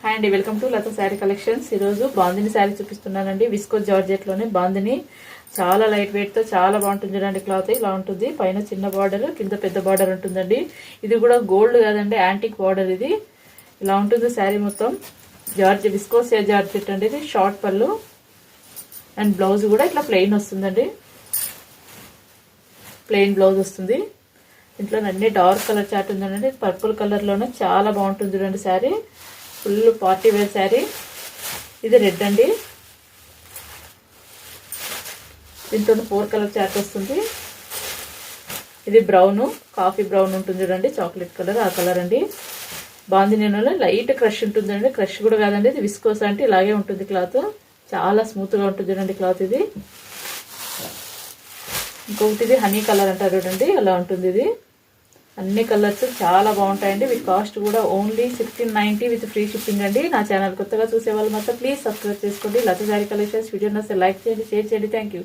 Hi అండి, welcome to Latha sari collections. ఈరోజు బాందిని శారీ చూపిస్తున్నానండి. విస్కోస్ జార్జెట్లోనే బాందిని చాలా లైట్ వెయిట్తో చాలా బాగుంటుంది. చూడండి, క్లాత్ ఇలా ఉంటుంది. పైన చిన్న బార్డర్, కింద పెద్ద బార్డర్ ఉంటుందండి. ఇది కూడా గోల్డ్ కాదండి, యాంటిక్ బార్డర్. ఇది ఇలా ఉంటుంది శారీ మొత్తం. విస్కోస్ జార్జెట్ అండి. ఇది షార్ట్ పళ్ళు అండ్ బ్లౌజ్ కూడా ఇట్లా ప్లెయిన్ వస్తుందండి. ప్లెయిన్ బ్లౌజ్ వస్తుంది. ఇంట్లో అన్ని డార్క్ కలర్ చాట్ ఉందండి. పర్పుల్ కలర్లోనే చాలా బాగుంటుంది. చూడండి sari full party wear sari. ఇది రెడ్ అండి. దీంతో 4 కలర్ చాట్ వస్తుంది. ఇది బ్రౌన్, కాఫీ బ్రౌన్ ఉంటుంది చూడండి, చాక్లెట్ కలర్, ఆ కలర్ అండి. బాందినీలో లైట్ క్రష్ ఉంటుందండి. క్రష్ కూడా కాదండి, ఇది విస్కోస్ అంటే ఇలాగే ఉంటుంది. క్లాత్ చాలా స్మూత్గా ఉంటుంది చూడండి క్లాత్ ఇది. ఇంకొకటి ఇది హనీ కలర్ అంటారు చూడండి, అలా ఉంటుంది. ఇది అన్ని కలర్స్ చాలా బాగుంటాయండి. వీటి కాస్ట్ కూడా ఓన్లీ 1690 విత్ ఫ్రీ షిప్పింగ్ అండి. నా ఛానల్ కొత్తగా చూసే వాళ్ళు మాత్రం ప్లీజ్ సబ్స్క్రైబ్ చేసుకోండి. లత శారీ కలెక్షన్స్ వీడియో నచ్చితే లైక్ చేయండి, షేర్ చేయండి. Thank you.